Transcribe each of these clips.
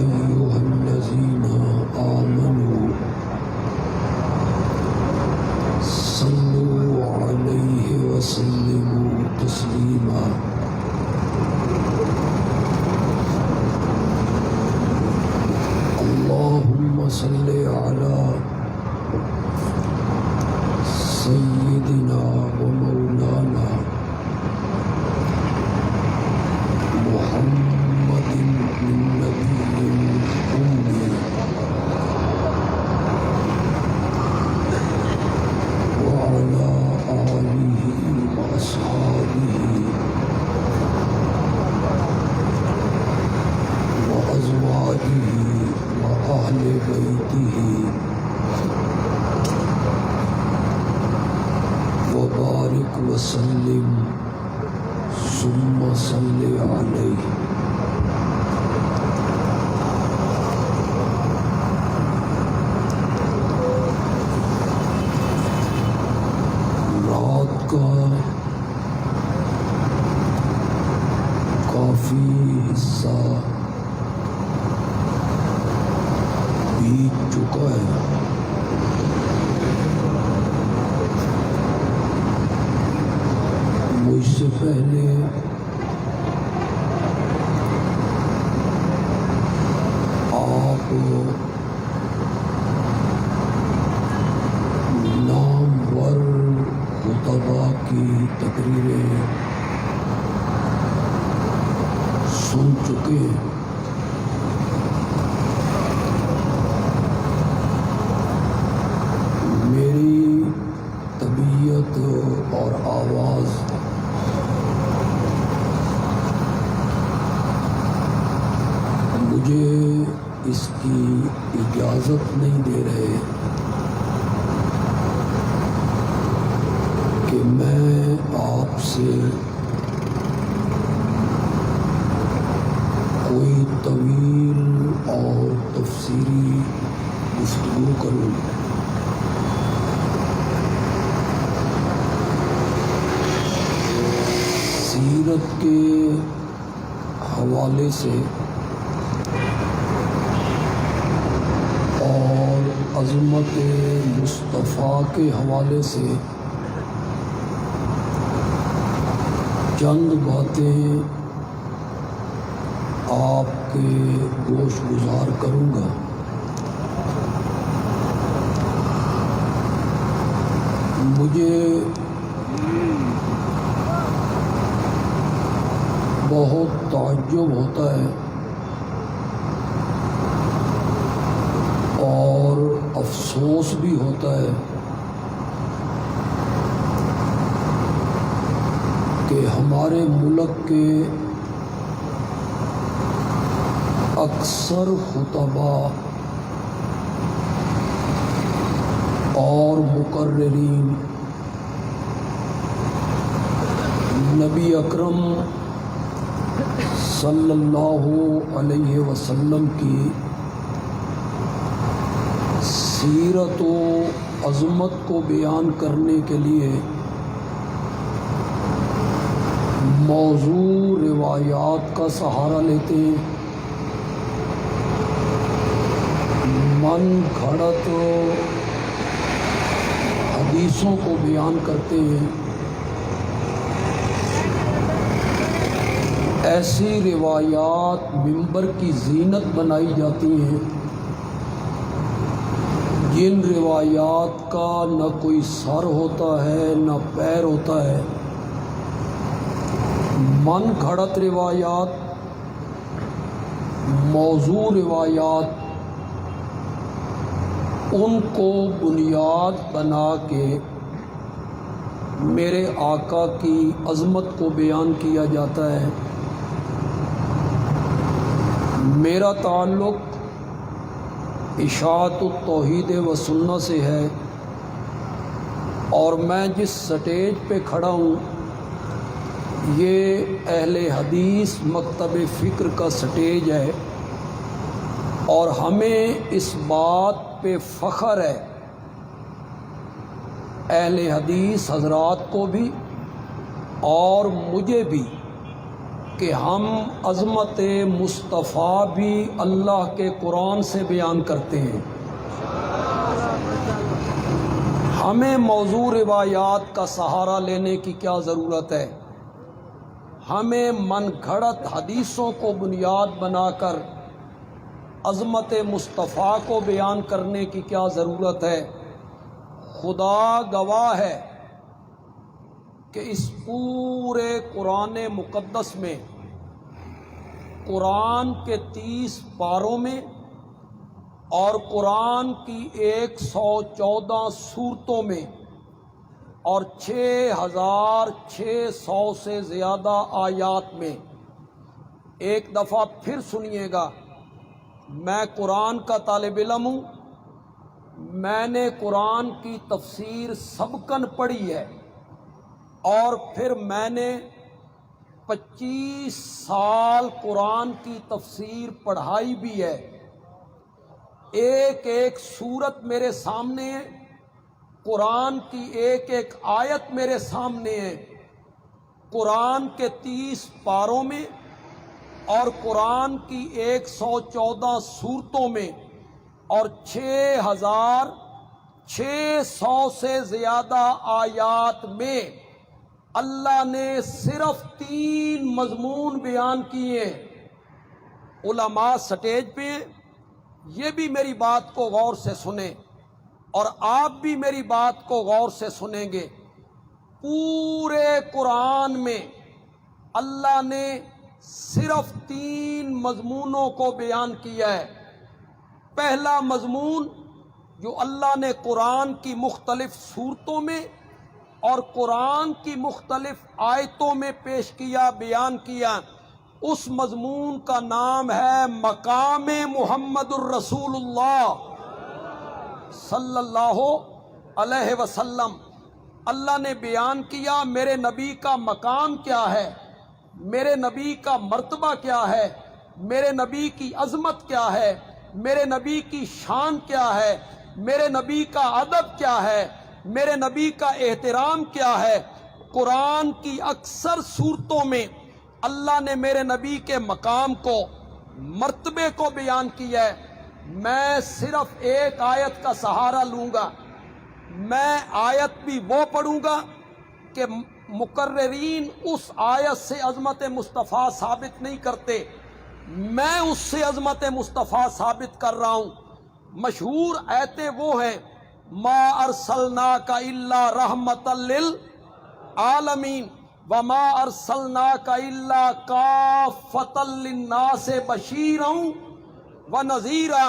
أيها الذين آمنوا صلوا عليه وسلموا تسليما اللهم صل على سيدنا ومولانا محمد النبي الأمي وعلى آله وأصحابه وأزواجه وأهل بيته وبارك وسلم ثم صل عليه. رات کا کافی حصہ بیت چکا ہے. مجھ سے پہلے آپ نامور خطبہ کی تقریریں سن چکے ہیں. میری طبیعت اور آواز مجھے اس کی اجازت نہیں دے رہے کہ میں آپ سے کوئی طویل اور تفصیلی گفتگو کروں. سیرت کے حوالے سے اور عظمت مصطفیٰ کے حوالے سے چند باتیں آپ کے گوش گزار کروں گا. مجھے بہت تعجب ہوتا ہے اور افسوس بھی ہوتا ہے کہ ہمارے ملک کے اکثر خطباء اور مقررین نبی اکرم صلی اللہ علیہ وسلم کی سیرت و عظمت کو بیان کرنے کے لیے موضوع روایات کا سہارا لیتے ہیں، من گھڑت حدیثوں کو بیان کرتے ہیں. ایسی روایات منبر کی زینت بنائی جاتی ہیں جن روایات کا نہ کوئی سر ہوتا ہے نہ پیر ہوتا ہے. من گھڑت روایات، موضوع روایات، ان کو بنیاد بنا کے میرے آقا کی عظمت کو بیان کیا جاتا ہے. میرا تعلق اشاعت التوحید و سنہ سے ہے اور میں جس سٹیج پہ کھڑا ہوں یہ اہل حدیث مکتب فکر کا سٹیج ہے اور ہمیں اس بات پہ فخر ہے اہل حدیث حضرات کو بھی اور مجھے بھی کہ ہم عظمت مصطفیٰ بھی اللہ کے قرآن سے بیان کرتے ہیں۔ ہمیں موضوع روایات کا سہارا لینے کی کیا ضرورت ہے؟ ہمیں من گھڑت حدیثوں کو بنیاد بنا کر عظمت مصطفیٰ کو بیان کرنے کی کیا ضرورت ہے؟ خدا گواہ ہے کہ اس پورے قرآن مقدس میں قرآن کے 30 پاروں میں اور قرآن کی 114 سورتوں میں اور 6600 سے زیادہ آیات میں، ایک دفعہ پھر سنیے گا، میں قرآن کا طالب علم ہوں، میں نے قرآن کی تفسیر سبقاً پڑھی ہے، اور پھر میں نے 25 سال قرآن کی تفسیر پڑھائی بھی ہے۔ ایک ایک سورت میرے سامنے ہے، قرآن کی ایک ایک آیت میرے سامنے ہے۔ قرآن کے 30 پاروں میں اور قرآن کی 114 سورتوں میں اور 6600 سے زیادہ آیات میں اللہ نے صرف 3 مضمون بیان کیے۔ علماء سٹیج پہ ہیں، یہ بھی میری بات کو غور سے سنیں اور آپ بھی میری بات کو غور سے سنیں گے۔ پورے قرآن میں اللہ نے صرف 3 مضمونوں کو بیان کیا ہے۔ پہلا مضمون جو اللہ نے قرآن کی مختلف صورتوں میں اور قرآن کی مختلف آیتوں میں پیش کیا، بیان کیا، اس مضمون کا نام ہے مقام محمد الرسول اللہ صلی اللہ علیہ وسلم۔ اللہ نے بیان کیا میرے نبی کا مقام کیا ہے، میرے نبی کا مرتبہ کیا ہے، میرے نبی کی عظمت کیا ہے، میرے نبی کی شان کیا ہے، میرے نبی کا ادب کیا ہے، میرے نبی کا احترام کیا ہے۔ قرآن کی اکثر صورتوں میں اللہ نے میرے نبی کے مقام کو، مرتبے کو بیان کیا ہے۔ میں صرف ایک آیت کا سہارا لوں گا، میں آیت بھی وہ پڑھوں گا کہ مقررین اس آیت سے عظمت مصطفیٰ ثابت نہیں کرتے، میں اس سے عظمت مصطفیٰ ثابت کر رہا ہوں۔ مشہور آیتیں وہ ہیں، ما ارسلناک الا رحمۃ للعالمین وما ارسلناک الا کافۃ للناس بشیرا ونذیرا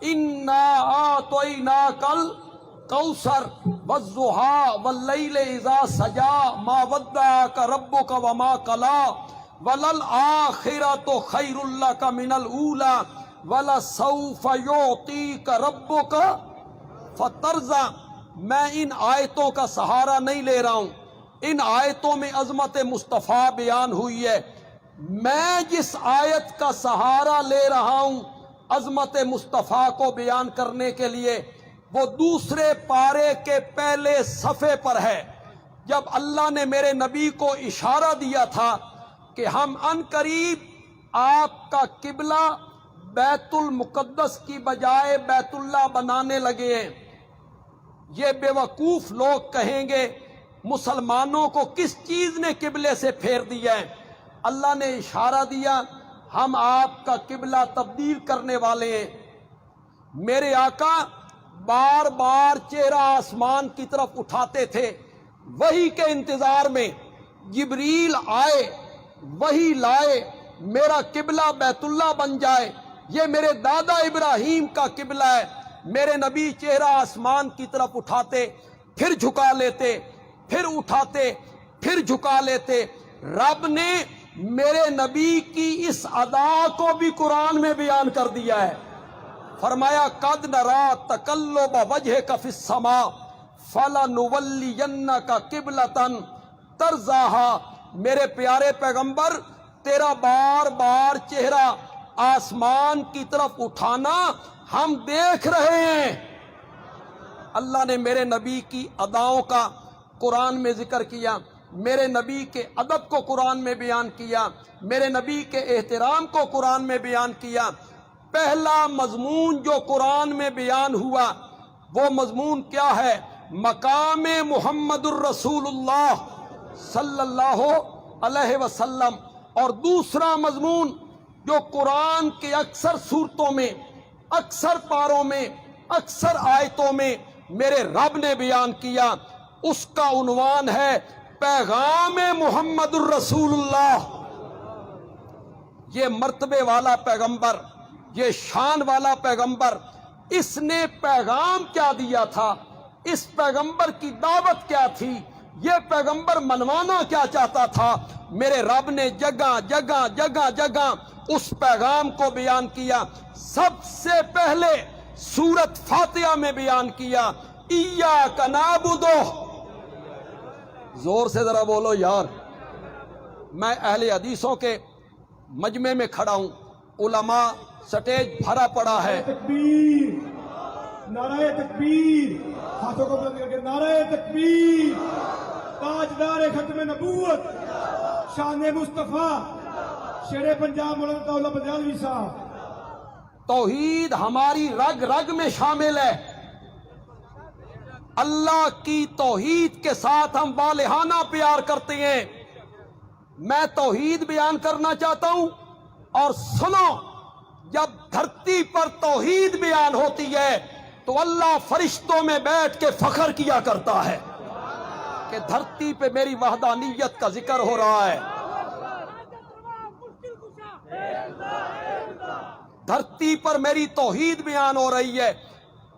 انا اعطیناک الکوثر والضحیٰ واللیل اذا سجا ما ودعک ربک وما قلی وللآخرۃ خیر لک من الاولی ولسوف یعطیک ربک فترضی۔ میں ان آیتوں کا سہارا نہیں لے رہا ہوں، ان آیتوں میں عظمت مصطفیٰ بیان ہوئی ہے۔ میں جس آیت کا سہارا لے رہا ہوں عظمت مصطفیٰ کو بیان کرنے کے لیے، وہ دوسرے پارے کے پہلے صفحے پر ہے، جب اللہ نے میرے نبی کو اشارہ دیا تھا کہ ہم عنقریب آپ کا قبلہ بیت المقدس کی بجائے بیت اللہ بنانے لگے ہیں۔ یہ بے وقوف لوگ کہیں گے مسلمانوں کو کس چیز نے قبلے سے پھیر دیا ہے؟ اللہ نے اشارہ دیا ہم آپ کا قبلہ تبدیل کرنے والے ہیں۔ میرے آقا بار بار چہرہ آسمان کی طرف اٹھاتے تھے، وحی کے انتظار میں۔ جبریل آئے، وحی لائے، میرا قبلہ بیت اللہ بن جائے، یہ میرے دادا ابراہیم کا قبلہ ہے۔ میرے نبی چہرہ آسمان کی طرف اٹھاتے، پھر جھکا لیتے، پھر اٹھاتے، پھر جھکا لیتے۔ رب نے میرے نبی کی اس ادا کو بھی قرآن میں بیان کر دیا ہے۔ فرمایا قد نرا تقلب وجہک فی السماء فلنولینک قبلۃ ترضاھا۔ میرے پیارے پیغمبر، تیرا بار بار چہرہ آسمان کی طرف اٹھانا ہم دیکھ رہے ہیں۔ اللہ نے میرے نبی کی اداؤں کا قرآن میں ذکر کیا۔ میرے نبی کے ادب کو قرآن میں بیان کیا، میرے نبی کے احترام کو قرآن میں بیان کیا۔ پہلا مضمون جو قرآن میں بیان ہوا وہ مضمون کیا ہے؟ مقام محمد الرسول اللہ صلی اللہ علیہ وسلم۔ اور دوسرا مضمون جو قرآن کے اکثر صورتوں میں، اکثر پاروں میں، اکثر آیتوں میں میرے رب نے بیان کیا، اس کا عنوان ہے پیغام محمد الرسول اللہ۔ یہ مرتبے والا پیغمبر، یہ شان والا پیغمبر، اس نے پیغام کیا دیا تھا؟ اس پیغمبر کی دعوت کیا تھی؟ یہ پیغمبر منوانا کیا چاہتا تھا؟ میرے رب نے جگہ جگہ جگہ جگہ اس پیغام کو بیان کیا۔ سب سے پہلے سورت فاتحہ میں بیان کیا، ایاک نعبد۔ زور سے ذرا بولو یار۔ میں اہل حدیثوں کے مجمع میں کھڑا ہوں، علماء سٹیج بھرا پڑا ہے۔ تکبیر، نعرہ تکبیر، ہاتھوں کو بلند کر کے نعرہ تکبیر۔ تاجدار ختم نبوت، شان مصطفیٰ، شیر پنجاب مولانا طاولہ بندیالوی صاحب۔ توحید ہماری رگ رگ میں شامل ہے۔ اللہ کی توحید کے ساتھ ہم والہانہ پیار کرتے ہیں۔ میں توحید بیان کرنا چاہتا ہوں، اور سنو، جب دھرتی پر توحید بیان ہوتی ہے تو اللہ فرشتوں میں بیٹھ کے فخر کیا کرتا ہے کہ دھرتی پہ میری وحدانیت کا ذکر ہو رہا ہے، دھرتی پر میری توحید بیان ہو رہی ہے۔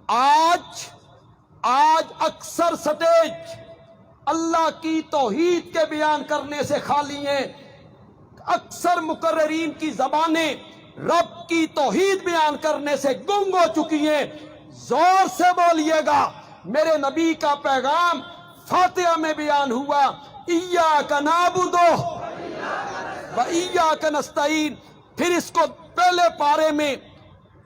آج اکثر سٹیج اللہ کی توحید کے بیان کرنے سے خالی ہیں۔ اکثر مقررین کی زبانیں رب کی توحید بیان کرنے سے گنگ ہو چکی ہیں۔ زور سے بولیے گا، میرے نبی کا پیغام فاتحہ میں بیان ہوا، ایاک نعبد و ایاک نستعین۔ پھر اس کو پہلے پارے میں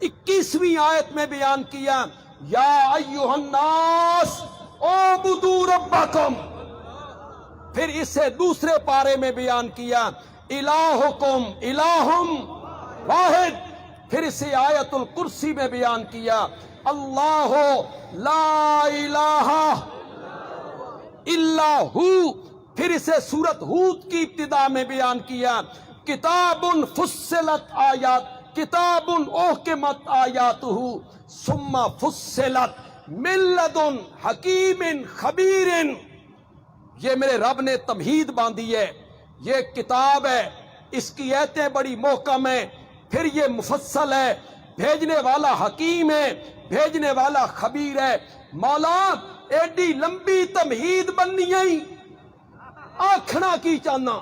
21ویں آیت میں بیان کیا، یا ایھا الناس اعبدوا ربکم۔ پھر اسے دوسرے پارے میں بیان کیا، الہکم الہ واحد۔ پھر اسے آیت الکرسی میں بیان کیا، اللہ لا الہ الا ہو۔ پھر اسے سورت ہود کی ابتدا میں بیان کیا، کتاب فصلت آیات، کتاب احکمت آیاتہ ثم فصلت من لدن حکیم خبیر۔ یہ میرے رب نے تمہید باندھی ہے، یہ کتاب ہے، اس کی ایتیں بڑی محکم ہیں، پھر یہ مفصل ہے، بھیجنے والا حکیم ہے، بھیجنے والا خبیر ہے۔ مولا ایڈی لمبی تمہید بننی ہے، آکھنا کی چاہنا،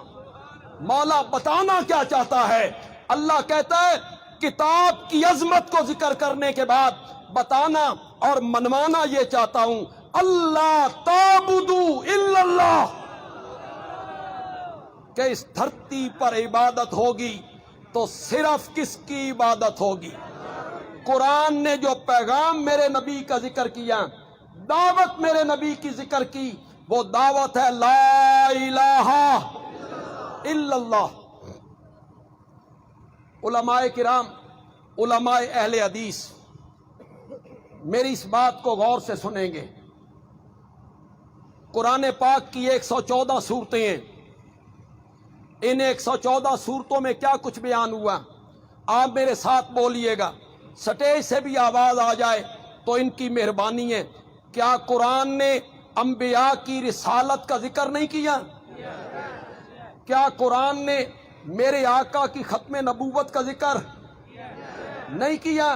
مولا بتانا کیا چاہتا ہے؟ اللہ کہتا ہے کتاب کی عظمت کو ذکر کرنے کے بعد بتانا اور منوانا یہ چاہتا ہوں، اللہ تعبدوا الا اللہ، کہ اس دھرتی پر عبادت ہوگی تو صرف کس کی عبادت ہوگی؟ قرآن نے جو پیغام میرے نبی کا ذکر کیا، دعوت میرے نبی کی ذکر کی، وہ دعوت ہے لا الہ الا اللہ۔ علماء کرام، علماء اہل حدیث میری اس بات کو غور سے سنیں گے۔ قرآن پاک کی 114 صورتیں ہیں، ان 114 صورتوں میں کیا کچھ بیان ہوا؟ آپ میرے ساتھ بولیے گا، سٹیج سے بھی آواز آ جائے تو ان کی مہربانی ہے۔ کیا قرآن نے انبیاء کی رسالت کا ذکر نہیں کیا؟ کیا قرآن نے میرے آقا کی ختم نبوت کا ذکر نہیں کیا؟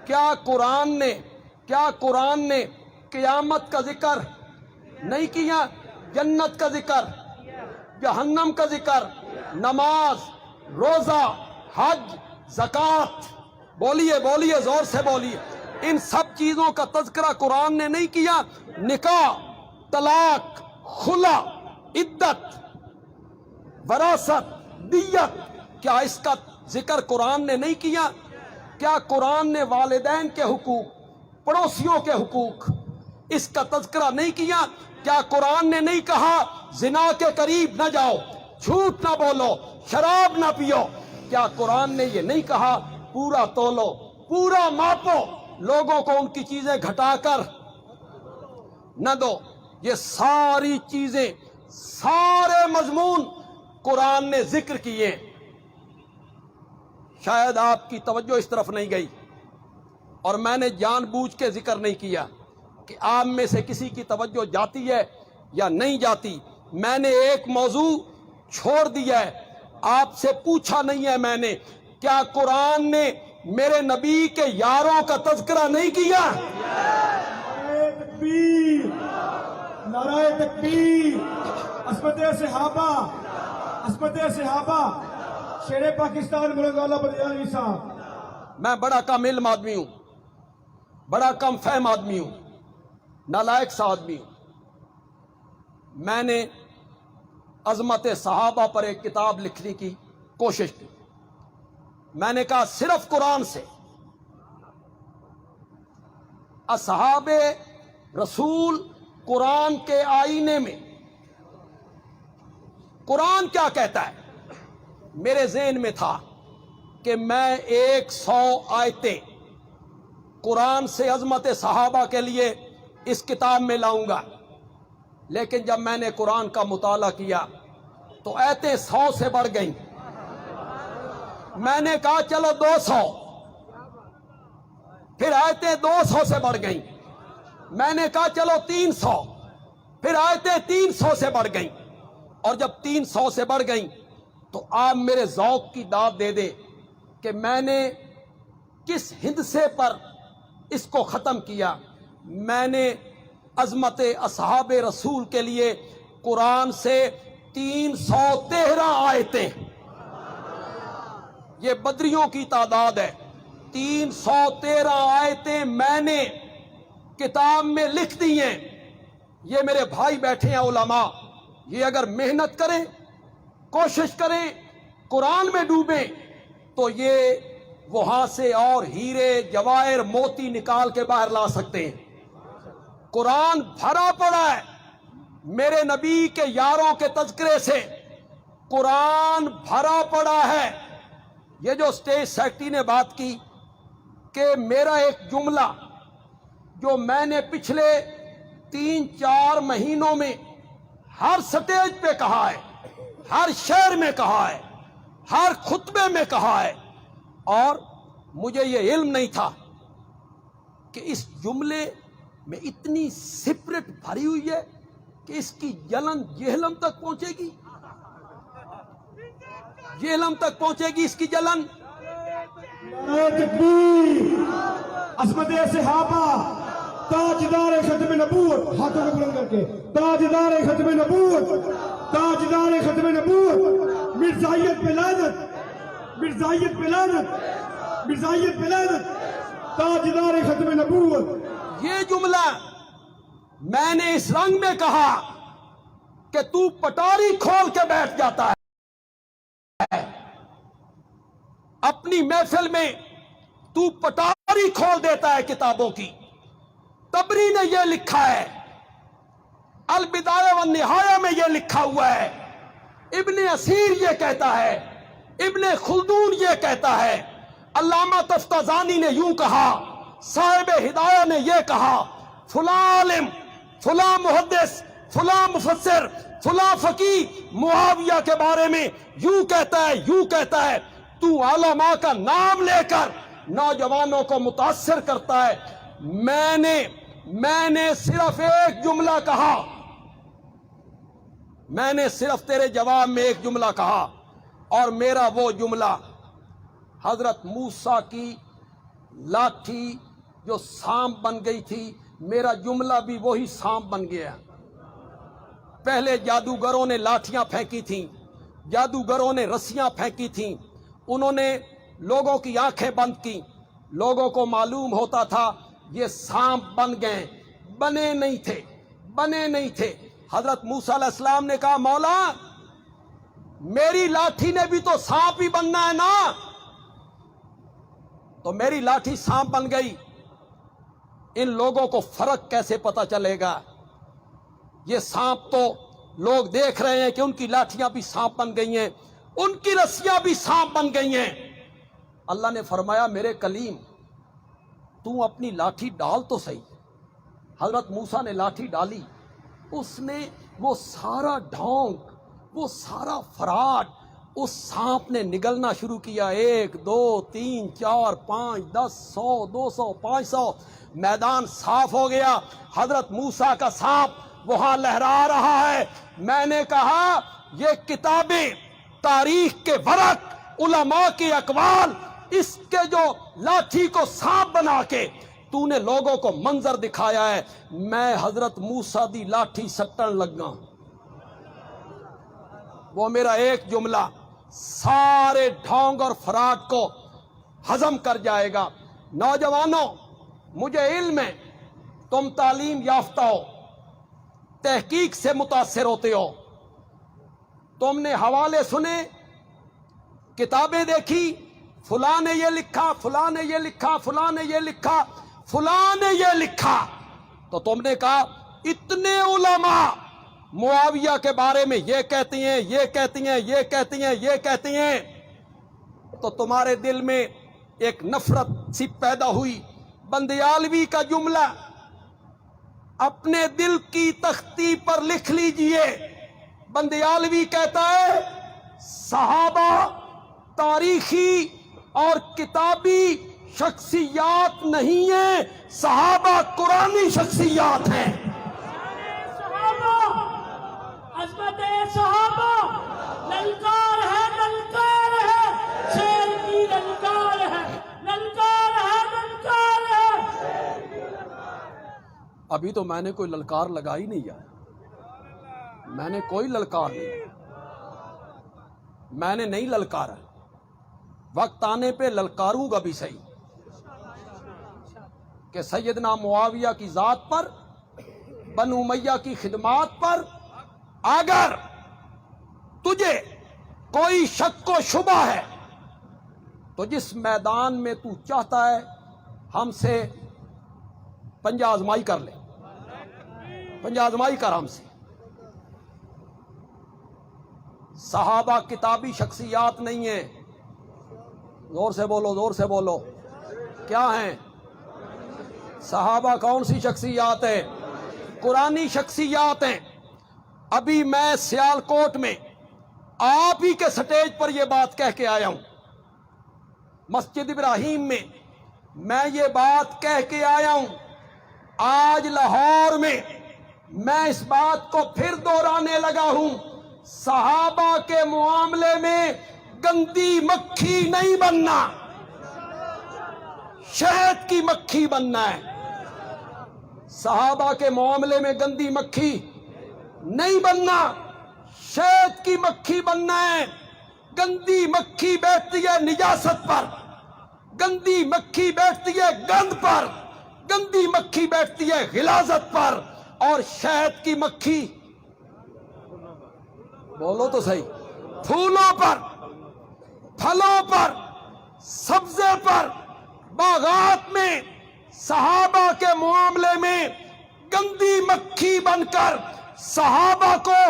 کیا قرآن نے قیامت کا ذکر نہیں کیا؟ جنت کا ذکر، جہنم کا ذکر، نماز، روزہ، حج، زکوٰۃ، بولیے زور سے بولیے، ان سب چیزوں کا تذکرہ قرآن نے نہیں کیا؟ نکاح، طلاق، خلا، عدت، وراثت، دیت، کیا اس کا ذکر قرآن نے نہیں کیا؟ کیا قرآن نے والدین کے حقوق، پڑوسیوں کے حقوق، اس کا تذکرہ نہیں کیا؟ کیا قرآن نے نہیں کہا زنا کے قریب نہ جاؤ، جھوٹ نہ بولو، شراب نہ پیو؟ کیا قرآن نے یہ نہیں کہا پورا تولو، پورا ماپو، لوگوں کو ان کی چیزیں گھٹا کر نہ دو؟ یہ ساری چیزیں، سارے مضمون قرآن نے ذکر کیے۔ شاید آپ کی توجہ اس طرف نہیں گئی، اور میں نے جان بوجھ کے ذکر نہیں کیا کہ آپ میں سے کسی کی توجہ جاتی ہے یا نہیں جاتی۔ میں نے ایک موضوع چھوڑ دیا ہے، آپ سے پوچھا نہیں ہے میں نے، کیا قرآن نے میرے نبی کے یاروں کا تذکرہ نہیں کیا؟ نعرہ تکبیر، نعرہ تکبیر، عصمت صحابہ، عصمت صحابہ، شیر پاکستان مولانا غالب بریلوی صاحب۔ میں بڑا کم علم آدمی ہوں، بڑا کم فہم آدمی ہوں، نالائق سا آدمی ہوں۔ میں نے عظمت صحابہ پر ایک کتاب لکھنے کی کوشش کی۔ میں نے کہا صرف قرآن سے اصحاب رسول قرآن کے آئینے میں قرآن کیا کہتا ہے؟ میرے ذہن میں تھا کہ میں 100 آیتیں قرآن سے عظمت صحابہ کے لیے اس کتاب میں لاؤں گا، لیکن جب میں نے قرآن کا مطالعہ کیا تو آیتیں 100 سے بڑھ گئیں۔ میں نے کہا چلو 200، پھر آیتیں 200 سے بڑھ گئیں۔ میں نے کہا چلو 300، پھر آیتیں 300 سے بڑھ گئیں، اور جب 300 سے بڑھ گئیں تو آپ میرے ذوق کی داد دے دیں کہ میں نے کس ہندسے پر اس کو ختم کیا۔ میں نے عظمت اصحاب رسول کے لیے قرآن سے 313 آیتیں، یہ بدریوں کی تعداد ہے، 313 آیتیں میں نے کتاب میں لکھ دی ہیں۔ یہ میرے بھائی بیٹھے ہیں علماء، یہ اگر محنت کریں، کوشش کریں، قرآن میں ڈوبیں تو یہ وہاں سے اور ہیرے جواہر موتی نکال کے باہر لا سکتے ہیں۔ قرآن بھرا پڑا ہے میرے نبی کے یاروں کے تذکرے سے، قرآن بھرا پڑا ہے۔ یہ جو اسٹیج سیکرٹری نے بات کی کہ میرا ایک جملہ جو میں نے پچھلے 3-4 مہینوں میں ہر سٹیج پہ کہا ہے، ہر شہر میں کہا ہے، ہر خطبے میں کہا ہے، اور مجھے یہ علم نہیں تھا کہ اس جملے میں اتنی سپرٹ بھری ہوئی ہے کہ اس کی جلن جہلم تک پہنچے گی، جہلم تک پہنچے گی اس کی جلن۔ نعرہ تکبیر، عصمت صحابہ، تاجدار ختم نبوت، ہاتھوں کو بلند کر کے، تاجدار ختم نبوت، تاجدار ختم نبوت، مرزائیت پہ لعنت، مرزائیت پہ لعنت، مرزائیت پہ لعنت، تاجدار ختم نبوت۔ یہ جملہ میں نے اس رنگ میں کہا کہ تو پٹاری کھول کے بیٹھ جاتا ہے اپنی محفل میں، تو پٹاری کھول دیتا ہے کتابوں کی۔ تبری نے یہ لکھا ہے، البدایہ والنہایہ میں یہ لکھا ہوا ہے، ابن اسیر یہ کہتا ہے، ابن خلدون یہ کہتا ہے، علامہ تفتازانی نے یوں کہا، صاحب ہدایہ نے یہ کہا، فلاں عالم، فلاں محدث، فلاں مفسر، فلاں فقیہ معاویہ کے بارے میں یوں کہتا ہے، یوں کہتا ہے۔ تو علماء کا نام لے کر نوجوانوں کو متاثر کرتا ہے۔ میں نے صرف ایک جملہ کہا، میں نے صرف تیرے جواب میں ایک جملہ کہا، اور میرا وہ جملہ حضرت موسیٰ کی لاٹھی جو سانپ بن گئی تھی، میرا جملہ بھی وہی سانپ بن گیا۔ پہلے جادوگروں نے لاٹھیاں پھینکی تھیں، جادوگروں نے رسیاں پھینکی تھیں، انہوں نے لوگوں کی آنکھیں بند کی، لوگوں کو معلوم ہوتا تھا یہ سانپ بن گئے، بنے نہیں تھے، بنے نہیں تھے۔ حضرت موسیٰ علیہ السلام نے کہا مولا میری لاٹھی نے بھی تو سانپ ہی بننا ہے نا، تو میری لاٹھی سانپ بن گئی۔ ان لوگوں کو فرق کیسے پتا چلے گا؟ یہ سانپ تو لوگ دیکھ رہے ہیں کہ ان کی لاٹھیاں بھی سانپ بن گئی ہیں، ان کی رسیاں بھی سانپ بن گئی ہیں۔ اللہ نے فرمایا میرے کلیم تو اپنی لاٹھی ڈال تو صحیح۔ حضرت موسیٰ نے لاٹھی ڈالی، اس نے وہ سارا ڈھونگ، وہ سارا فراڈ اس سانپ نے نگلنا شروع کیا۔ 1 2 3 4 5 10 100 200 500 میدان صاف ہو گیا۔ حضرت موسیٰ کا سانپ وہاں لہرا رہا ہے۔ میں نے کہا یہ کتابیں، تاریخ کے ورق، علماء کے اقوال، اس کے جو لاٹھی کو سانپ بنا کے تو نے لوگوں کو منظر دکھایا ہے، میں حضرت موسیٰ دی لاٹھی سٹن لگا۔ وہ میرا ایک جملہ سارے ڈھونگ اور فراڈ کو ہضم کر جائے گا۔ نوجوانوں، مجھے علم ہے تم تعلیم یافتہ ہو، تحقیق سے متاثر ہوتے ہو، تم نے حوالے سنے، کتابیں دیکھی، فلاں نے یہ لکھا، فلاں نے یہ لکھا، فلاں نے یہ لکھا، فلاں نے یہ لکھا، تو تم نے کہا اتنے علماء معاویہ کے بارے میں یہ کہتی ہیں، یہ کہتی ہیں، یہ کہتی ہیں، یہ کہتی ہیں، تو تمہارے دل میں ایک نفرت سی پیدا ہوئی۔ بندیالوی کا جملہ اپنے دل کی تختی پر لکھ لیجئے۔ بندیالوی کہتا ہے صحابہ تاریخی اور کتابی شخصیات نہیں ہیں، صحابہ قرآنی شخصیات ہیں۔ عظمت صحابہ للکار ہے، للکار ہے، شیر کی للکار ہے، للکار ہے، للکار ہے۔ ابھی تو میں نے کوئی للکار لگائی نہیں ہے، میں نے کوئی للکار نہیں، میں نے نہیں للکارا، وقت آنے پہ للکاروں گا بھی صحیح کہ سیدنا معاویہ کی ذات پر، بنو امیہ کی خدمات پر اگر تجھے کوئی شک و شبہ ہے تو جس میدان میں تو چاہتا ہے ہم سے پنجہ آزمائی کر لے، پنجہ آزمائی کر ہم سے۔ صحابہ کتابی شخصیات نہیں ہیں، زور سے بولو، زور سے بولو، کیا ہیں؟ صحابہ کون سی شخصیات ہیں؟ قرآنی شخصیات ہیں۔ ابھی میں سیالکوٹ میں آپ ہی کے سٹیج پر یہ بات کہہ کے آیا ہوں، مسجد ابراہیم میں یہ بات کہہ کے آیا ہوں۔ آج لاہور میں اس بات کو پھر دہرانے لگا ہوں، صحابہ کے معاملے میں گندی مکھی نہیں بننا، شہد کی مکھی بننا ہے۔ صحابہ کے معاملے میں گندی مکھی نہیں بننا، شہد کی مکھی بننا ہے۔ گندی مکھی بیٹھتی ہے نجاست پر، گندی مکھی بیٹھتی ہے گند پر، گندی مکھی بیٹھتی ہے غلاظت پر، اور شہد کی مکھی، بولو تو صحیح، پھولوں پر، پھلوں پر، سبزے پر، باغات میں صحابہ کے معاملے میں گندی مکھی بن کر صحابہ کو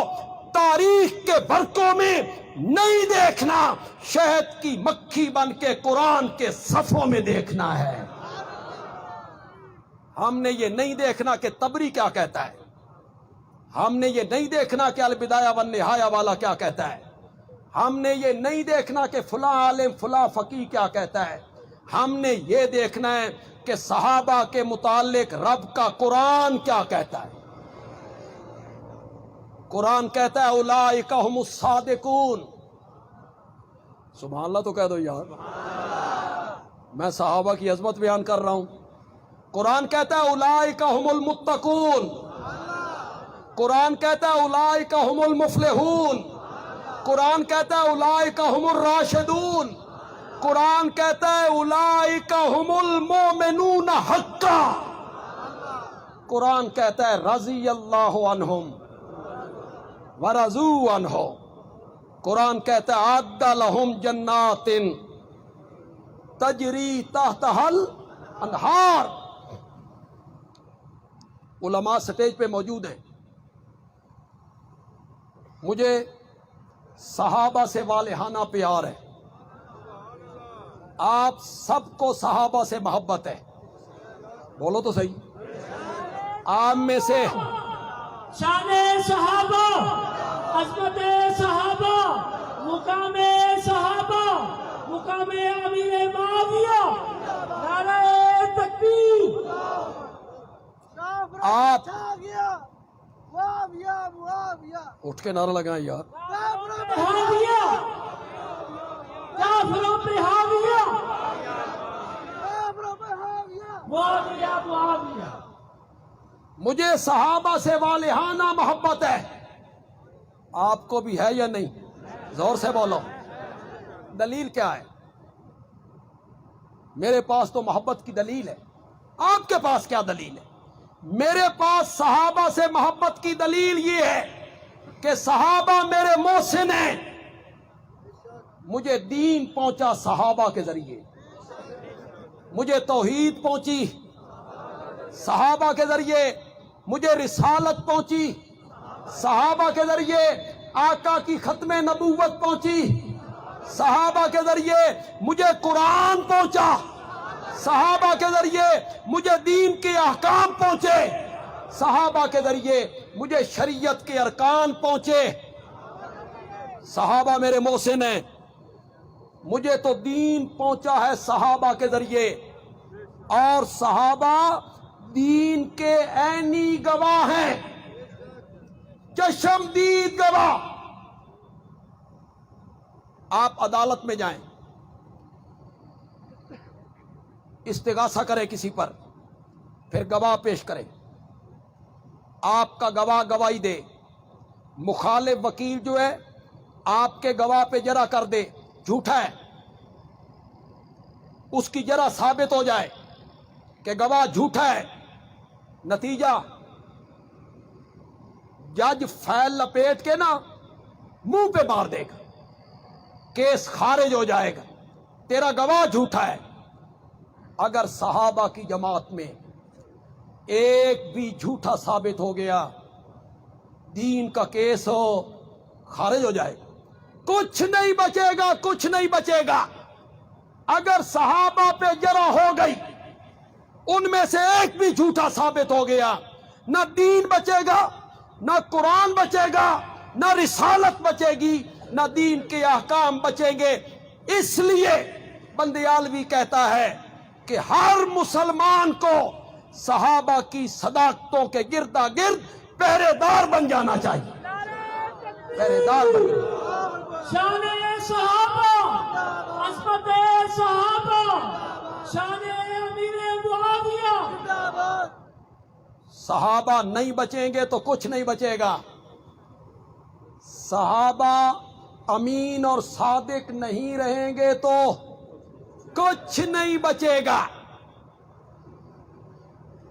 تاریخ کے برقوں میں نہیں دیکھنا، شہد کی مکھی بن کے قرآن کے صفوں میں دیکھنا ہے۔ ہم نے یہ نہیں دیکھنا کہ طبری کیا کہتا ہے، ہم نے یہ نہیں دیکھنا کہ البدایہ والنہایہ والا کیا کہتا ہے، ہم نے یہ نہیں دیکھنا کہ فلاں عالم فلاں فقیہ کیا کہتا ہے، ہم نے یہ دیکھنا ہے کہ صحابہ کے متعلق رب کا قرآن کیا کہتا ہے۔ قرآن کہتا ہے اولئک ھم الصادقون، سبحان اللہ تو کہہ دو یار، میں صحابہ کی عظمت بیان کر رہا ہوں۔ قرآن کہتا ہے اولئک ھم المتقون، قرآن کہتا ہے اولئک ھم المفلحون، قرآن کہتا ہے اولئک ھم الراشدون، قرآن کہتا ہے اولئک ھم المؤمنون حقا، قرآن کہتا ہے رضی اللہ عنہم ورضوا عنہ، قرآن کہتا ہے اعد لہم جنات تجری تحتہا الانہار۔ علماء سٹیج پہ موجود ہیں. مجھے صحابہ سے والہانہ پیار ہے. آپ سب کو صحابہ سے محبت ہے. بولو تو صحیح. آپ میں سے شان صحابہ، عظمت صحابہ، مقام صحابہ، مقام امیر معاویہ، نعرہ تکبیر. آپ اٹھ کے نعرہ لگائیں یار. حاویہ، کافروں پہ حاویہ، معاویہ معاویہ. مجھے صحابہ سے والہانہ محبت ہے. آپ کو بھی ہے یا نہیں؟ زور سے بولو. دلیل کیا ہے؟ میرے پاس تو محبت کی دلیل ہے. آپ کے پاس کیا دلیل ہے؟ میرے پاس صحابہ سے محبت کی دلیل یہ ہے کہ صحابہ میرے محسن ہیں. مجھے دین پہنچا صحابہ کے ذریعے. مجھے توحید پہنچی صحابہ کے ذریعے. مجھے رسالت پہنچی صحابہ کے ذریعے. آقا کی ختم نبوت پہنچی صحابہ کے ذریعے. مجھے قرآن پہنچا صحابہ کے ذریعے. مجھے دین کے احکام پہنچے صحابہ کے ذریعے. مجھے شریعت کے ارکان پہنچے. صحابہ میرے محسن ہیں. مجھے تو دین پہنچا ہے صحابہ کے ذریعے. اور صحابہ دین کے عینی گواہ ہیں، چشمدید گواہ. آپ عدالت میں جائیں، استغاثہ کریں کسی پر، پھر گواہ پیش کریں. آپ کا گواہ گواہی دے. مخالف وکیل جو ہے آپ کے گواہ پہ جرح کر دے، جھوٹا ہے، اس کی جرح ثابت ہو جائے کہ گواہ جھوٹا ہے. نتیجہ جج فائل لپیٹ کے نا منہ پہ مار دے گا، کیس خارج ہو جائے گا، تیرا گواہ جھوٹا ہے. اگر صحابہ کی جماعت میں ایک بھی جھوٹا ثابت ہو گیا، دین کا کیس ہو، خارج ہو جائے گا. کچھ نہیں بچے گا، کچھ نہیں بچے گا. اگر صحابہ پہ جرح ہو گئی، ان میں سے ایک بھی جھوٹا ثابت ہو گیا، نہ دین بچے گا، نہ قرآن بچے گا، نہ رسالت بچے گی، نہ دین کے احکام بچیں گے. اس لیے بندیالوی کہتا ہے کہ ہر مسلمان کو صحابہ کی صداقتوں کے گردا گرد پہرے دار بن جانا چاہیے. پہرے دار بن جانا. شان صحابہ، عظمت صحابہ، شان امیر معاویہ. صحابہ نہیں بچیں گے تو کچھ نہیں بچے گا. صحابہ امین اور صادق نہیں رہیں گے تو کچھ نہیں بچے گا.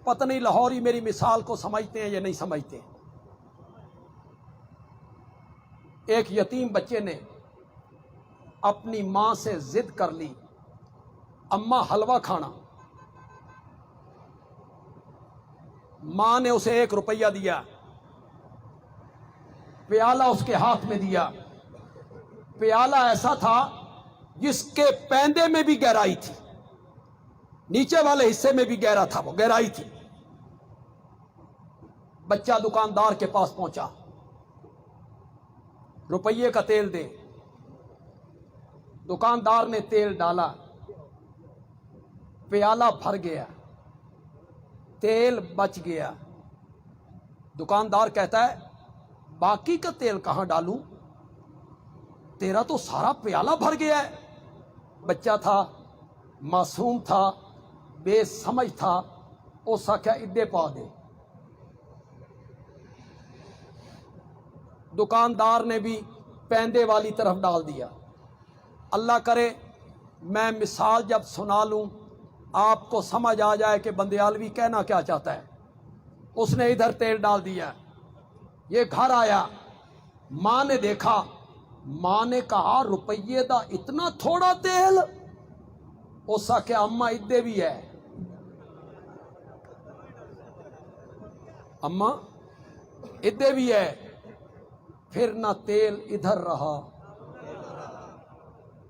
پتہ نہیں لاہوری میری مثال کو سمجھتے ہیں یا نہیں سمجھتے. ایک یتیم بچے نے اپنی ماں سے ضد کر لی، اماں حلوہ کھانا. ماں نے اسے 1 روپیہ دیا، پیالہ اس کے ہاتھ میں دیا. پیالہ ایسا تھا جس کے پیندے میں بھی گہرائی تھی، نیچے والے حصے میں بھی گہرا تھا، وہ گہرائی تھی. بچہ دکاندار کے پاس پہنچا، روپیے کا تیل دے. دکاندار نے تیل ڈالا، پیالہ بھر گیا، تیل بچ گیا. دکاندار کہتا ہے باقی کا تیل کہاں ڈالوں؟ تیرا تو سارا پیالہ بھر گیا ہے. بچہ تھا، معصوم تھا، بے سمجھ تھا، اس آخیا ادے پا دے. دکاندار نے بھی پیندے والی طرف ڈال دیا. اللہ کرے میں مثال جب سنا لوں آپ کو سمجھ آ جائے کہ بندیالوی کہنا کیا چاہتا ہے. اس نے ادھر تیل ڈال دیا، یہ گھر آیا، ماں نے دیکھا، ماں نے کہا روپیے دا اتنا تھوڑا تیل؟ اس آخیا اماں ادے بھی ہے. اما ادھر بھی ہے، پھر نہ تیل ادھر رہا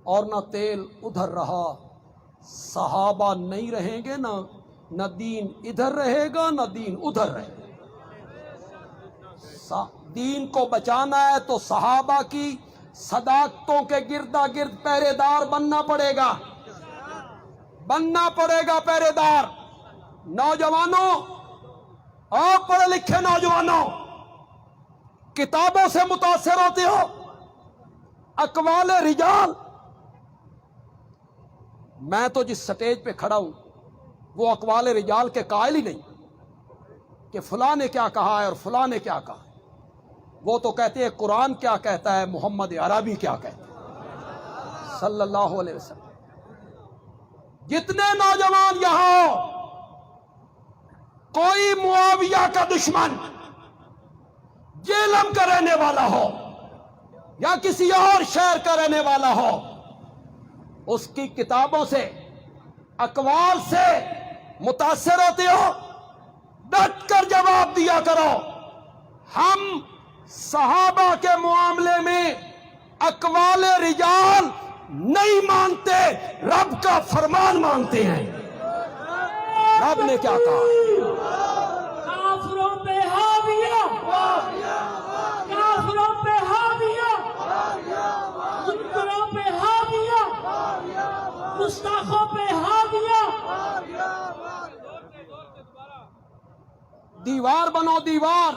اور نہ تیل ادھر رہا، صحابہ نہیں رہیں گے، نہ دین ادھر رہے گا نہ دین ادھر رہے گا۔ دین کو بچانا ہے تو صحابہ کی صداقتوں کے گردا گرد پہرے دار بننا پڑے گا، پہرے دار۔ نوجوانوں اور پڑھے لکھے نوجوانوں، کتابوں سے متاثر ہوتے ہو، اقوال رجال۔ میں تو جس سٹیج پہ کھڑا ہوں وہ اقوال رجال کے قائل ہی نہیں کہ فلاں نے کیا کہا ہے اور فلاں نے کیا کہا ہے۔ وہ تو کہتے ہیں قرآن کیا کہتا ہے، محمد عربی کیا کہتا ہے صلی اللہ علیہ وسلم۔ جتنے نوجوان یہاں ہو، کوئی معاویہ کا دشمن، جیلم کا رہنے والا ہو یا کسی اور شہر کا رہنے والا ہو، اس کی کتابوں سے، اقوال سے متاثر ہوتے ہو، ڈٹ کر جواب دیا کرو۔ ہم صحابہ کے معاملے میں اقوال رجال نہیں مانتے، رب کا فرمان مانتے ہیں۔ رب نے کیا کہا؟ کافروں پہ حاویہ، کافروں پہ حاویہ، منکروں پہ حاویہ، گستاخوں پہ حاویہ۔ دیوار بنو دیوار۔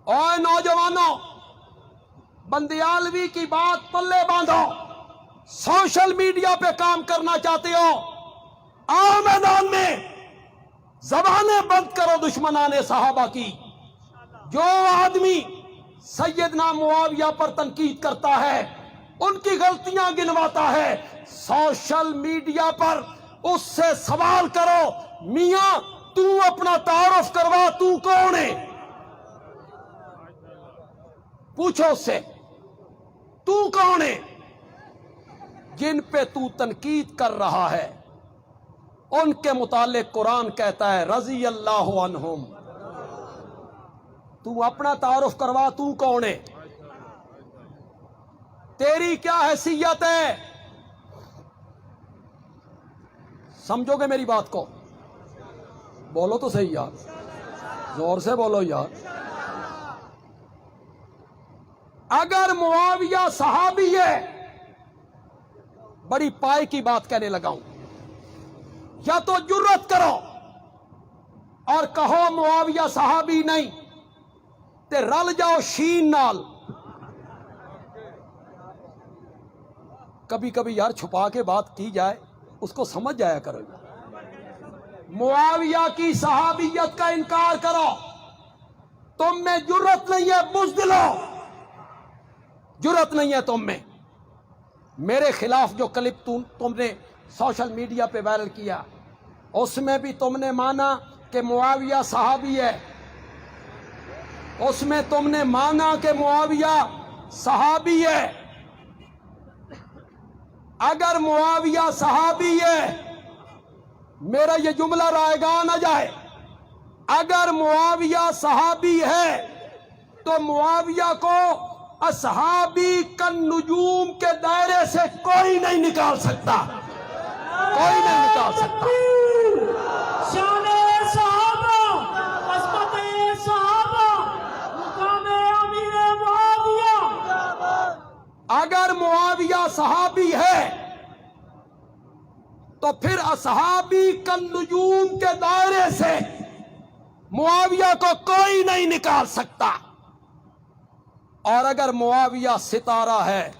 اے نوجوانوں، بندیالوی کی بات پلے باندھو۔ سوشل میڈیا پہ کام کرنا چاہتے ہو، آؤ میدان میں، زبانیں بند کرو دشمنان صحابہ کی۔ جو آدمی سیدنا معاویہ پر تنقید کرتا ہے، ان کی غلطیاں گنواتا ہے، سوشل میڈیا پر اس سے سوال کرو، میاں تو اپنا تعارف کروا، تو کون ہے؟ پوچھو اس سے، تو کون ہے؟ جن پہ تو تنقید کر رہا ہے ان کے متعلق قرآن کہتا ہے رضی اللہ عنہم۔ تو اپنا تعارف کروا، تو کون ہے؟ تیری کیا حیثیت ہے؟ سمجھو گے میری بات کو؟ بولو تو صحیح یار، زور سے بولو یار۔ اگر معاویہ صحابی ہے، بڑی پائے کی بات کہنے لگا ہوں، یا تو جرت کرو اور کہو معاویہ صحابی نہیں، تے رل جاؤ شین نال۔ کبھی کبھی یار چھپا کے بات کی جائے، اس کو سمجھ جایا کرو۔ معاویہ کی صحابیت کا انکار کرو، تم میں جرت نہیں ہے، بزدلو، جرت نہیں ہے تم میں۔ میرے خلاف جو کلپ تم نے سوشل میڈیا پہ وائرل کیا، اس میں بھی تم نے مانا کہ معاویہ صحابی ہے، اس میں تم نے مانا کہ معاویہ صحابی ہے۔ اگر معاویہ صحابی ہے، میرا یہ جملہ رائے گاہ نہ جائے، اگر معاویہ صحابی ہے تو معاویہ کو اصحابی کالنجوم کے دائرے سے کوئی نہیں نکال سکتا، کوئی نہیں نکال سکتا۔ شان صحابہ، عظمت صحابہ، مقام امیر معاویہ۔ اگر معاویہ صحابی ہے تو پھر اصحابی کالنجوم کے دائرے سے معاویہ کو کوئی نہیں نکال سکتا۔ اور اگر معاویہ ستارہ ہے،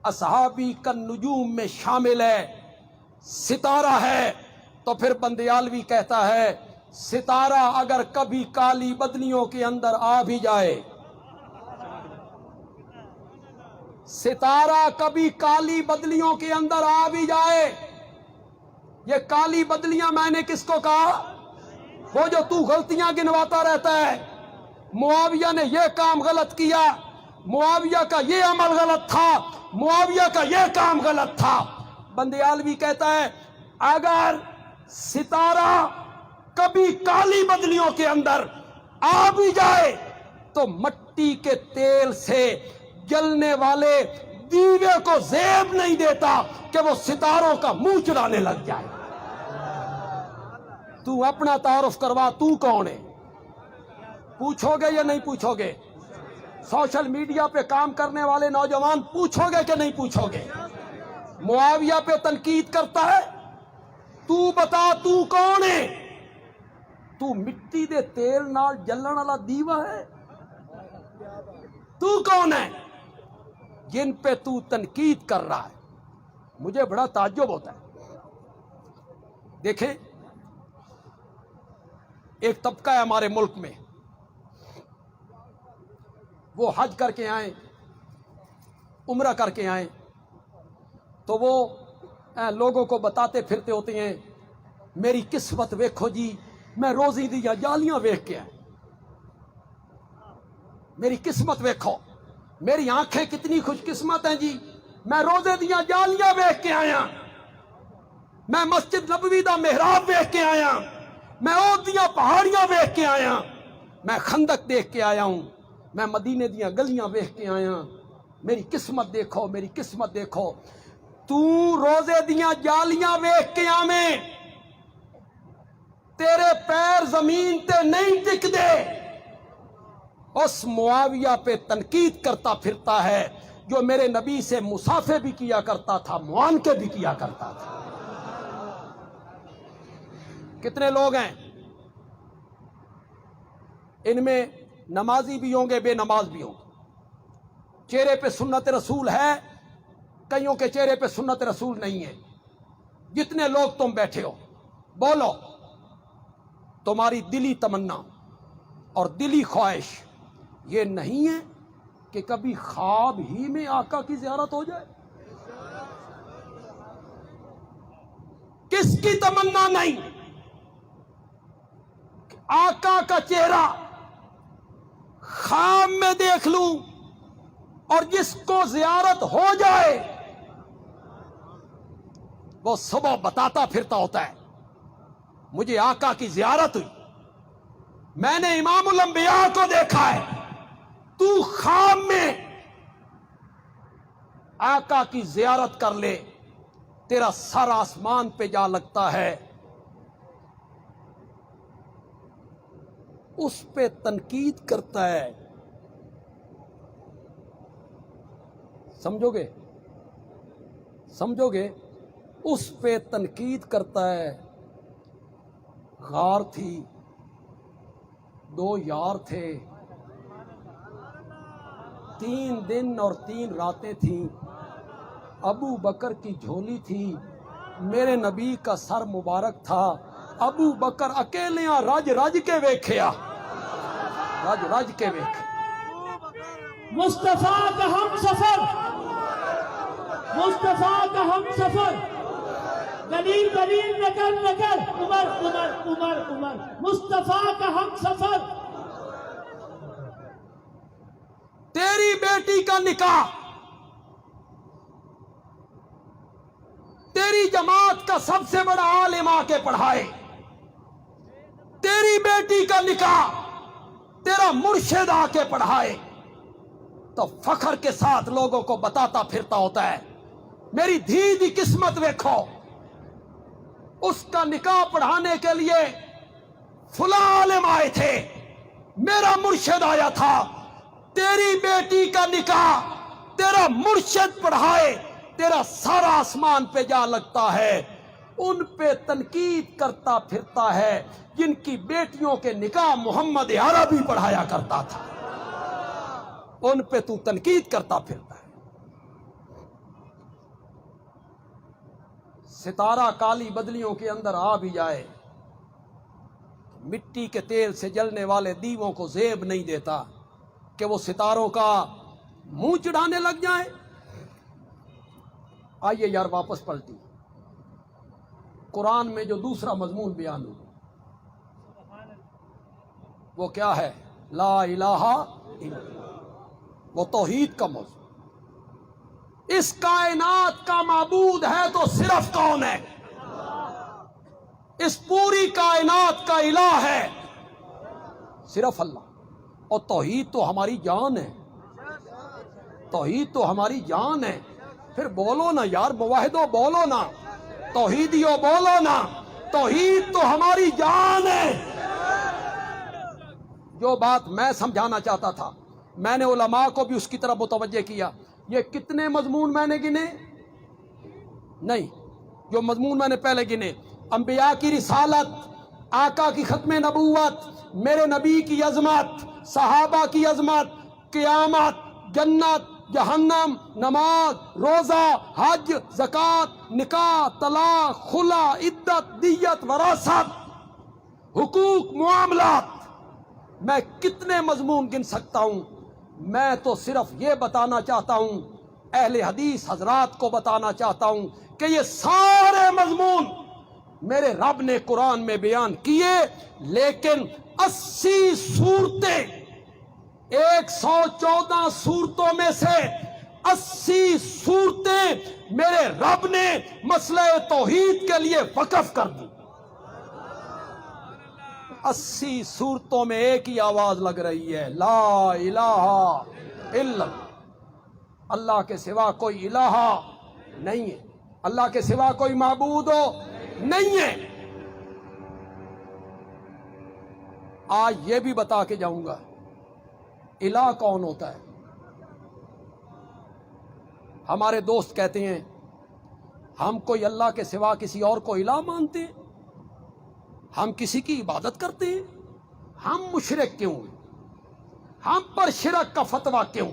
اصحابی کالنجوم میں شامل ہے، ستارہ ہے، تو پھر بندیالوی کہتا ہے ستارہ اگر کبھی کالی بدلیوں کے اندر آ بھی جائے، ستارہ کبھی کالی بدلیوں کے اندر آ بھی جائے، یہ کالی بدلیاں میں نے کس کو کہا؟ وہ جو تو غلطیاں گنواتا رہتا ہے، معاویہ نے یہ کام غلط کیا، معاویہ کا یہ عمل غلط تھا، معاویہ کا یہ کام غلط تھا۔ بندیالوی کہتا ہے اگر ستارہ کبھی کالی بدلیوں کے اندر آ بھی جائے تو مٹی کے تیل سے جلنے والے دیوے کو زیب نہیں دیتا کہ وہ ستاروں کا منہ چڑھانے لگ جائے۔ تو اپنا تعارف کروا، تو کون ہے؟ پوچھو گے یا نہیں پوچھو گے؟ سوشل میڈیا پہ کام کرنے والے نوجوان پوچھو گے کہ نہیں پوچھو گے؟ معاویہ پہ تنقید کرتا ہے، تو بتا تو کون ہے؟ تو مٹی دے تیل نال جلن والا دیوا ہے؟ تو کون ہے جن پہ تو تنقید کر رہا ہے؟ مجھے بڑا تعجب ہوتا ہے۔ دیکھیں، ایک طبقہ ہے ہمارے ملک میں، وہ حج کر کے آئیں، عمرہ کر کے آئیں تو وہ لوگوں کو بتاتے پھرتے ہوتے ہیں، میری قسمت ویکھو جی، میں روزی دیا جالیاں ویکھ کے آئے، میری قسمت ویکھو، میری آنکھیں کتنی خوش قسمت ہیں جی، میں روزے دیا جالیاں ویکھ کے آیا، میں مسجد نبوی دا محراب ویکھ کے آیا، میں اود دیاں پہاڑیاں ویکھ کے آیا، میں خندق دیکھ کے آیا ہوں، میں مدینے دیاں گلیاں ویکھ کے آیا، میری قسمت دیکھو، میری قسمت دیکھو۔ تو روزے دیاں جالیاں ویکھ کے آویں، تیرے پیر زمین تے نہیں ٹک دے۔ اس معاویہ پہ تنقید کرتا پھرتا ہے جو میرے نبی سے مصافحہ بھی کیا کرتا تھا، معانقے بھی کیا کرتا تھا۔ کتنے لوگ ہیں ان میں؟ نمازی بھی ہوں گے، بے نماز بھی ہوں گے۔ چہرے پہ سنت رسول ہے، کئیوں کے چہرے پہ سنت رسول نہیں ہے۔ جتنے لوگ تم بیٹھے ہو، بولو، تمہاری دلی تمنا اور دلی خواہش یہ نہیں ہے کہ کبھی خواب ہی میں آقا کی زیارت ہو جائے؟ کس کی تمنا نہیں کہ آقا کا چہرہ خواب میں دیکھ لوں؟ اور جس کو زیارت ہو جائے وہ صبح بتاتا پھرتا ہوتا ہے مجھے آقا کی زیارت ہوئی، میں نے امام الانبیاء کو دیکھا ہے۔ تو خواب میں آقا کی زیارت کر لے، تیرا سر آسمان پہ جا لگتا ہے۔ اس پہ تنقید کرتا ہے، سمجھو گے؟ سمجھو گے؟ اس پہ تنقید کرتا ہے۔ غار تھی، 2 یار تھے، 3 دن اور 3 راتیں تھیں، ابو بکر کی جھولی تھی، میرے نبی کا سر مبارک تھا، ابو بکر اکیلیاں رج رج کے ویکھیا، رج رج کے ویکھیا۔ مصطفیٰ کا ہم سفر، مصطفیٰ کا ہم سفر، دلیل دلیل نگر نگر، عمر عمر عمر عمر، مصطفیٰ کا ہم سفر۔ تیری بیٹی کا نکاح تیری جماعت کا سب سے بڑا عالم آ کے پڑھائے، تیری بیٹی کا نکاح تیرا مرشد آ کے پڑھائے، تو فخر کے ساتھ لوگوں کو بتاتا پھرتا ہوتا ہے میری دھی دی قسمت ویکھو، اس کا نکاح پڑھانے کے لیے فلاں عالم آئے تھے، میرا مرشد آیا تھا۔ تیری بیٹی کا نکاح تیرا مرشد پڑھائے، تیرا سر آسمان پہ جا لگتا ہے۔ ان پہ تنقید کرتا پھرتا ہے جن کی بیٹیوں کے نکاح محمد عربی پڑھایا کرتا تھا، ان پہ تو تنقید کرتا پھرتا ہے۔ ستارہ کالی بدلیوں کے اندر آ بھی جائے، مٹی کے تیل سے جلنے والے دیووں کو زیب نہیں دیتا کہ وہ ستاروں کا منہ چڑھانے لگ جائیں۔ آئیے یار واپس پلٹی، قرآن میں جو دوسرا مضمون بیان ہو وہ کیا ہے؟ لا الہ الا اللہ، وہ توحید کا موضوع۔ اس کائنات کا معبود ہے تو صرف کون ہے؟ اس پوری کائنات کا الہ ہے صرف اللہ. اور توحید تو ہماری جان ہے, توحید تو ہماری جان ہے. پھر بولو نا یار موحدو, بولو نا توحیدیو, بولو نا توحید تو ہماری جان ہے. جو بات میں سمجھانا چاہتا تھا میں نے علماء کو بھی اس کی طرف متوجہ کیا. یہ کتنے مضمون میں نے گنے نہیں, جو مضمون میں نے پہلے گنے, انبیاء کی رسالت, آقا کی ختم نبوت, میرے نبی کی عظمت, صحابہ کی عظمت, قیامت, جنت, جہنم, نماز, روزہ, حج, زکوٰۃ, نکاح, طلاق, خلا, عدت, دیت, وراثت, حقوق, معاملات. میں کتنے مضمون گن سکتا ہوں. میں تو صرف یہ بتانا چاہتا ہوں, اہل حدیث حضرات کو بتانا چاہتا ہوں کہ یہ سارے مضمون میرے رب نے قرآن میں بیان کیے, لیکن 80 صورتیں, 114 صورتوں میں سے 80 صورتیں میرے رب نے مسئلہ توحید کے لیے وقف کر دی. 80 صورتوں میں ایک ہی آواز لگ رہی ہے, لا الہ الا اللہ. اللہ کے سوا کوئی الہ نہیں ہے, اللہ کے سوا کوئی معبود ہو نہیں ہے. آج یہ بھی بتا کے جاؤں گا الہ کون ہوتا ہے. ہمارے دوست کہتے ہیں ہم کوئی اللہ کے سوا کسی اور کو الہ مانتے ہیں, ہم کسی کی عبادت کرتے ہیں, ہم مشرک کیوں ہیں, ہم پر شرک کا فتویٰ کیوں,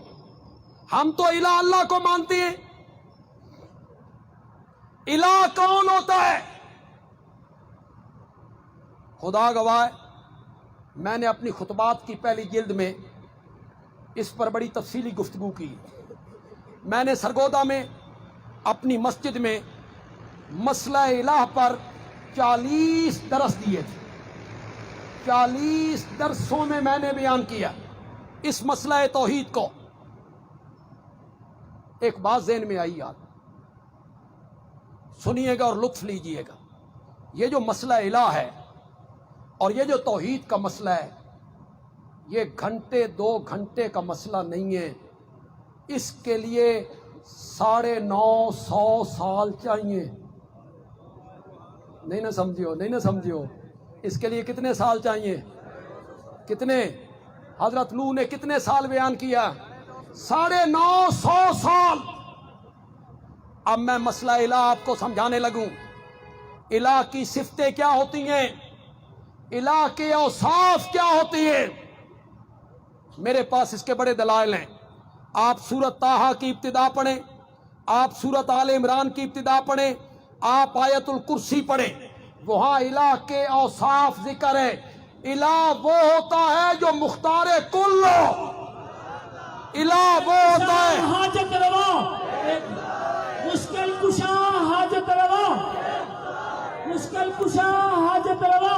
ہم تو الہ اللہ کو مانتے ہیں. الہ کون ہوتا ہے؟ خدا گواہ ہے, میں نے اپنی خطبات کی پہلی جلد میں اس پر بڑی تفصیلی گفتگو کی. میں نے سرگودا میں اپنی مسجد میں مسئلہ الہ پر 40 درس دیے تھے. 40 درسوں میں نے بیان کیا اس مسئلہ توحید کو. ایک بات ذہن میں آئی, یاد سنیے گا اور لطف لیجئے گا. یہ جو مسئلہ الہ ہے اور یہ جو توحید کا مسئلہ ہے, یہ گھنٹے 2 گھنٹے کا مسئلہ نہیں ہے. اس کے لیے 950 سال چاہیے. نہیں نہ سمجھو. اس کے لیے کتنے سال چاہیے؟ کتنے؟ حضرت نوح نے کتنے سال بیان کیا؟ 950 سال. اب میں مسئلہ الہ آپ کو سمجھانے لگوں. الہ کی صفتیں کیا ہوتی ہیں, الہ کے اوصاف کیا ہوتی ہیں. میرے پاس اس کے بڑے دلائل ہیں. آپ سورۃ طٰہٰ کی ابتدا پڑھیں, آپ سورۃ آل عمران کی ابتدا پڑھیں, آپ آیت الکرسی پڑھیں, وہاں الہ کے اوصاف ذکر ہے. الہ وہ ہوتا ہے جو مختار کل ہو. الہ وہ ہوتا ہے حاجت روا, مشکل کشا حاجت روا, مشکل کشا حاجت روا.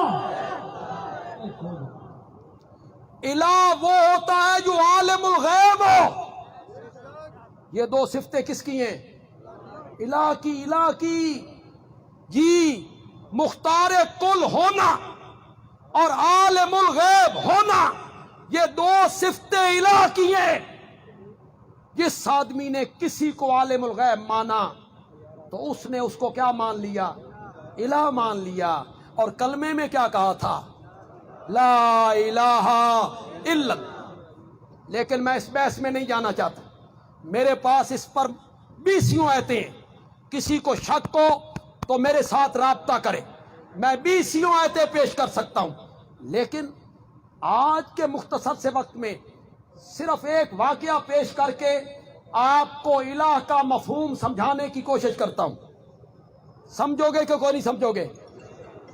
الہ وہ ہوتا ہے جو عالم الغیب ہو. یہ 2 صفتیں کس کی ہیں؟ الہ کی جی. مختار کل ہونا اور عالم الغیب ہونا, یہ 2 صفتیں الہ کی ہیں. جس آدمی نے کسی کو عالم الغیب مانا تو اس نے اس کو کیا مان لیا؟ الہ مان لیا. اور کلمے میں کیا کہا تھا؟ لا الہ الا اللہ. لیکن میں اس بحث میں نہیں جانا چاہتا. میرے پاس اس پر 20 آیتیں ہیں. کسی کو شک ہو تو میرے ساتھ رابطہ کرے, میں 20 آیتیں پیش کر سکتا ہوں. لیکن آج کے مختصر سے وقت میں صرف ایک واقعہ پیش کر کے آپ کو الہ کا مفہوم سمجھانے کی کوشش کرتا ہوں. سمجھو گے کہ کوئی نہیں سمجھو گے؟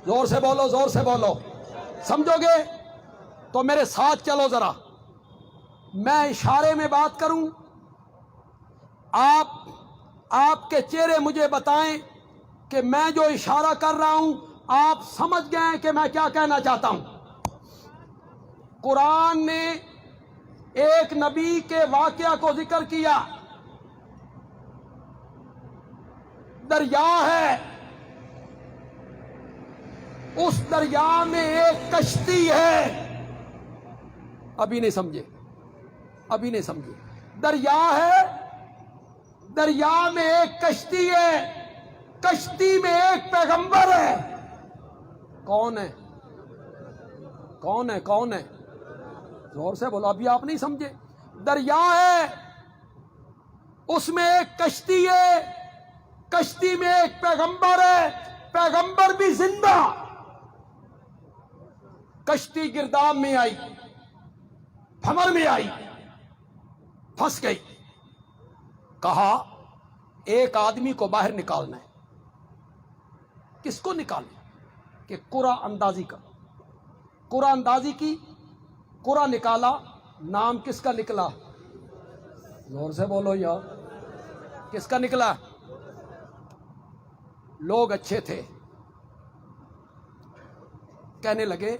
زور سے بولو, زور سے بولو. سمجھو گے تو میرے ساتھ چلو ذرا. میں اشارے میں بات کروں, آپ کے چہرے مجھے بتائیں کہ میں جو اشارہ کر رہا ہوں آپ سمجھ گئے کہ میں کیا کہنا چاہتا ہوں. قرآن نے ایک نبی کے واقعہ کو ذکر کیا. دریا ہے, اس دریا میں ایک کشتی ہے. ابھی نہیں سمجھے، ابھی نہیں سمجھے. دریا ہے، دریا میں ایک کشتی ہے، کشتی میں ایک پیغمبر ہے. کون ہے؟ کون ہے؟ کون ہے؟ زور سے بولو، ابھی آپ نہیں سمجھے. دریا ہے، اس میں ایک کشتی ہے، کشتی میں ایک پیغمبر ہے، پیغمبر بھی زندہ. کشتی گرداب میں آئی، بھمر میں آئی، پھنس گئی. کہا ایک آدمی کو باہر نکالنا ہے. کس کو نکالنا؟ کہ قرعہ اندازی کا. قرعہ اندازی کی، قرعہ نکالا. نام کس کا نکلا؟ زور سے بولو یار، کس کا نکلا؟ لوگ اچھے تھے، کہنے لگے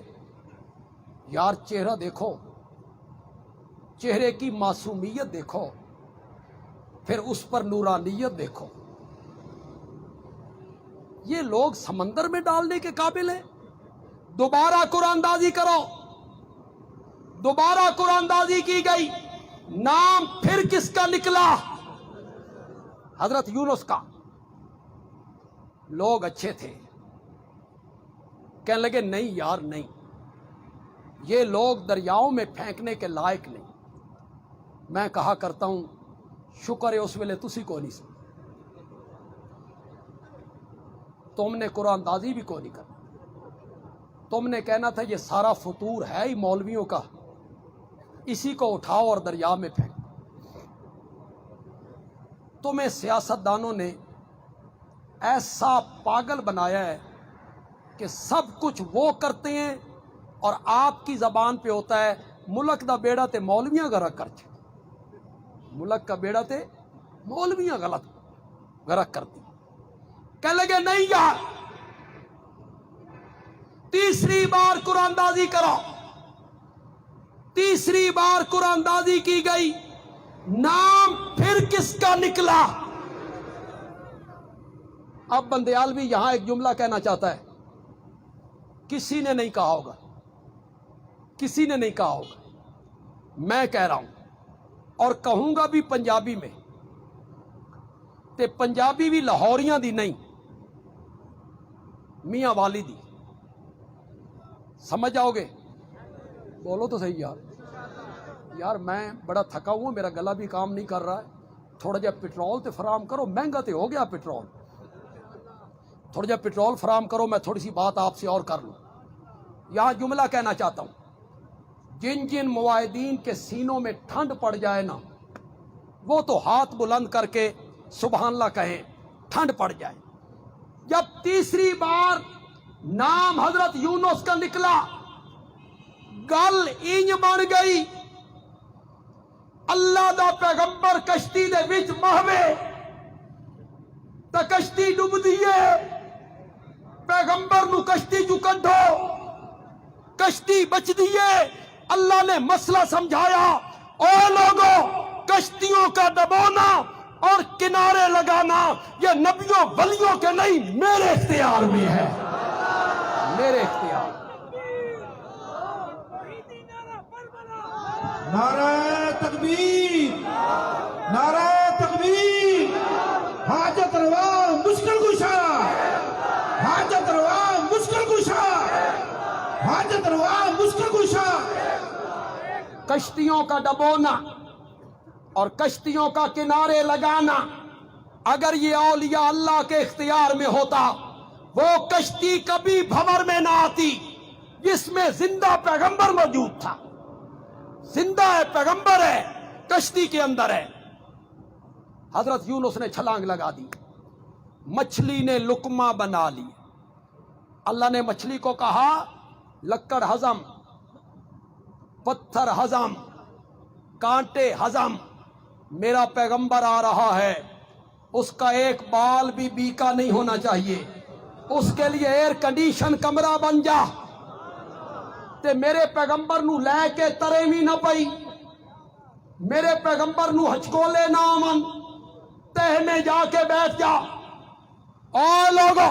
یار چہرہ دیکھو، چہرے کی معصومیت دیکھو، پھر اس پر نورانیت دیکھو. یہ لوگ سمندر میں ڈالنے کے قابل ہیں. دوبارہ قرآن اندازی کرو. دوبارہ قرآن اندازی کی گئی. نام پھر کس کا نکلا؟ حضرت یونس کا. لوگ اچھے تھے، کہنے لگے نہیں یار نہیں، یہ لوگ دریاؤں میں پھینکنے کے لائق نہیں. میں کہا کرتا ہوں شکر ہے اس ویلے تسی کو نہیں سن، تم نے قرآن اندازی بھی کو نہیں کرنا. تم نے کہنا تھا یہ سارا فطور ہے ہی مولویوں کا، اسی کو اٹھاؤ اور دریا میں پھینک. تمہیں سیاستدانوں نے ایسا پاگل بنایا ہے کہ سب کچھ وہ کرتے ہیں اور آپ کی زبان پہ ہوتا ہے ملک دا بیڑا تے مولویاں غرق کر چھے. ملک کا بیڑا تے مولویاں غرق کرتی. کہنے لگے نہیں یار، تیسری بار قرآن اندازی کرو. تیسری بار قرآن اندازی کی گئی. نام پھر کس کا نکلا؟ اب بندیالوی یہاں ایک جملہ کہنا چاہتا ہے. کسی نے نہیں کہا ہوگا، کسی نے نہیں کہا ہوگا، میں کہہ رہا ہوں اور کہوں گا بھی پنجابی میں. تے پنجابی بھی لاہوریاں دی نہیں، میاں والی دی. سمجھ جاؤ گے؟ بولو تو صحیح یار. یار میں بڑا تھکا ہوں، میرا گلا بھی کام نہیں کر رہا ہے. تھوڑا جا پٹرول تے فراہم کرو، مہنگا تے ہو گیا پٹرول. تھوڑا جا پٹرول فراہم کرو، میں تھوڑی سی بات آپ سے اور کر لوں. یہاں جملہ کہنا چاہتا ہوں، جن جن معاہدین کے سینوں میں ٹھنڈ پڑ جائے نا، وہ تو ہاتھ بلند کر کے سبحان اللہ کہیں، ٹھنڈ پڑ جائے. جب تیسری بار نام حضرت یونس کا نکلا، گل انج بن گئی. اللہ دا پیغمبر کشتی دے وچ مہوے تا کشتی ڈوب دیے. پیغمبر نو کشتی چو کڈو، کشتی بچ دیے. اللہ نے مسئلہ سمجھایا، او لوگوں کشتیوں کا دبونا اور کنارے لگانا یہ نبیوں ولیوں کے نہیں، میرے اختیار میں ہے، میرے اختیار. نعرہ تکبیر، نعرہ تکبیر. حاجت روا مشکل کشا، حاجت روا مشکل کشا، حاجت روا مشکل کشا. کشتیوں کا ڈبونا اور کشتیوں کا کنارے لگانا اگر یہ اولیاء اللہ کے اختیار میں ہوتا، وہ کشتی کبھی بھور میں نہ آتی جس میں زندہ پیغمبر موجود تھا. زندہ ہے، پیغمبر ہے، کشتی کے اندر ہے. حضرت یونس نے چھلانگ لگا دی، مچھلی نے لقمہ بنا لی. اللہ نے مچھلی کو کہا لکڑ ہضم، پتھر ہضم، کانٹے ہضم. میرا پیغمبر آ رہا ہے، اس کا ایک بال بھی بیکا نہیں ہونا چاہیے. اس کے لیے ایئر کنڈیشن کمرہ بن جا. تے میرے پیغمبر نو لے کے ترے بھی نہ پئی، میرے پیغمبر نو ہچکولے نہ آمن، تہ میں جا کے بیٹھ جا. او لوگو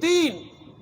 3।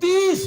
30